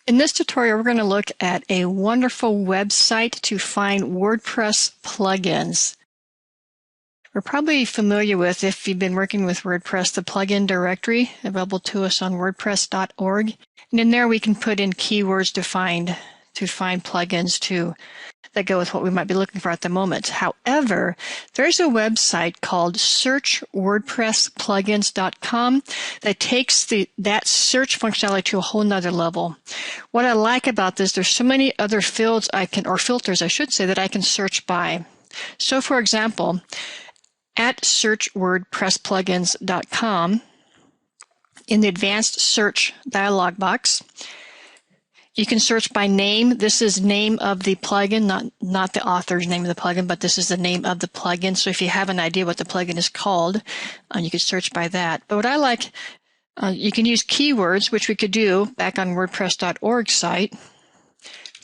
In this tutorial, we're going to look at a wonderful website to find WordPress plugins. We're probably familiar with, if you've been working with WordPress, the plugin directory available to us on WordPress.org. And in there, we can put in keywords to find plugins that go with what we might be looking for at the moment. However, there's a website called searchwordpressplugins.com that takes that search functionality to a whole nother level. What I like about this, there's so many other filters I should say, that I can search by. So for example, at searchwordpressplugins.com, in the advanced search dialog box, you can search by name. This is name of the plugin, not the author's name of the plugin, but this is the name of the plugin. So if you have an idea what the plugin is called, you can search by that. But what I like, you can use keywords, which we could do back on WordPress.org site.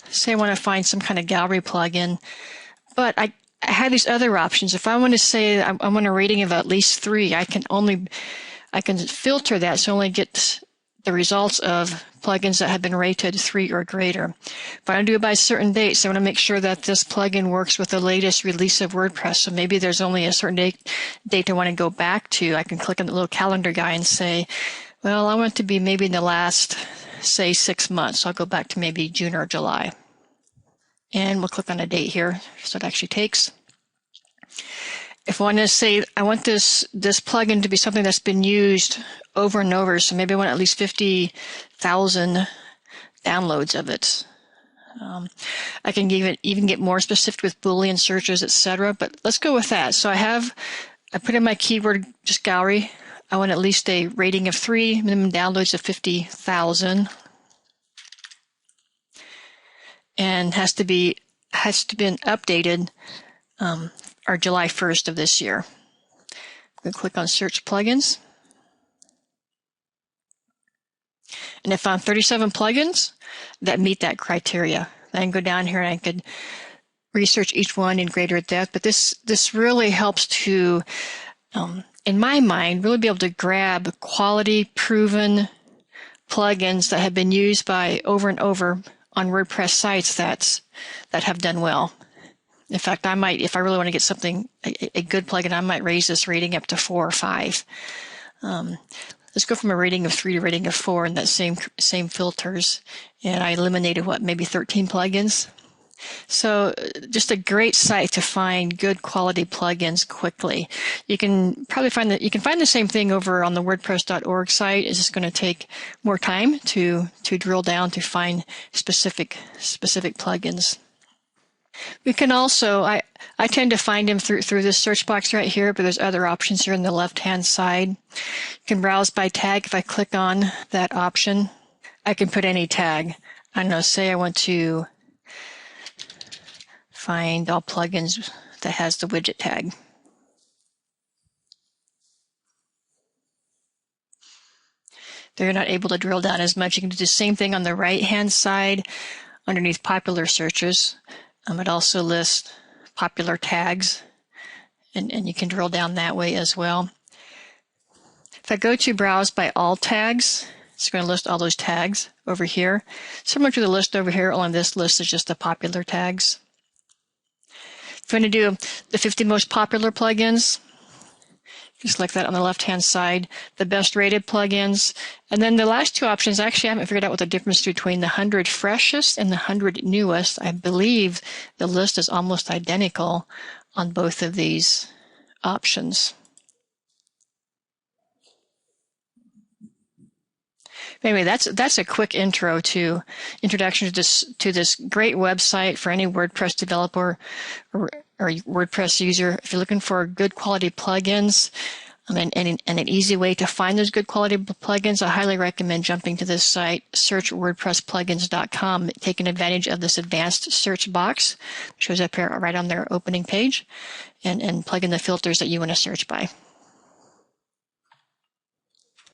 Say I want to find some kind of gallery plugin, but I have these other options. If I want to say I want a rating of at least 3, I can filter that so I only get the results of plugins that have been rated 3 or greater. If I want to do it by certain dates, I want to make sure that this plugin works with the latest release of WordPress. So maybe there's only a certain date I want to go back to. I can click on the little calendar guy and say, well, I want it to be maybe in the last, say, 6 months. So I'll go back to maybe June or July. And we'll click on a date here, so it actually takes. If I want to say I want this plugin to be something that's been used over and over, so maybe I want at least 50,000 downloads of it. I can even get more specific with Boolean searches, etc. But let's go with that. So I put in my keyword, just gallery. I want at least a rating of 3, minimum downloads of 50,000, and has to be updated. Or July 1st of this year. I'm going to click on Search Plugins. And I found 37 plugins that meet that criteria. I can go down here and I could research each one in greater depth, but this really helps to, in my mind, really be able to grab quality, proven plugins that have been used by over and over on WordPress sites that have done well. In fact, I might, if I really want to get something, a good plugin, I might raise this rating up to 4 or 5. Let's go from a rating of 3 to a rating of 4 in that same filters. And I eliminated, maybe 13 plugins. So just a great site to find good quality plugins quickly. You can probably find the same thing over on the WordPress.org site. It's just going to take more time to drill down to find specific plugins. We can also, I tend to find them through this search box right here, but there's other options here on the left-hand side. You can browse by tag. If I click on that option, I can put any tag. I don't know, say I want to find all plugins that has the widget tag. They're not able to drill down as much. You can do the same thing on the right-hand side underneath popular searches. It also lists popular tags, and you can drill down that way as well. If I go to Browse by All Tags, it's going to list all those tags over here. Similar to the list over here, only this list is just the popular tags. If I'm going to do the 50 most popular plugins, you select that on the left-hand side, the best rated plugins. And then the last 2 options, actually I haven't figured out what the difference between the 100 freshest and the 100 newest. I believe the list is almost identical on both of these options. Anyway, that's a quick introduction to this great website for any WordPress developer or WordPress user. If you're looking for good quality plugins and an easy way to find those good quality plugins, I highly recommend jumping to this site, searchwordpressplugins.com, taking advantage of this advanced search box, shows up here right on their opening page, and plug in the filters that you want to search by.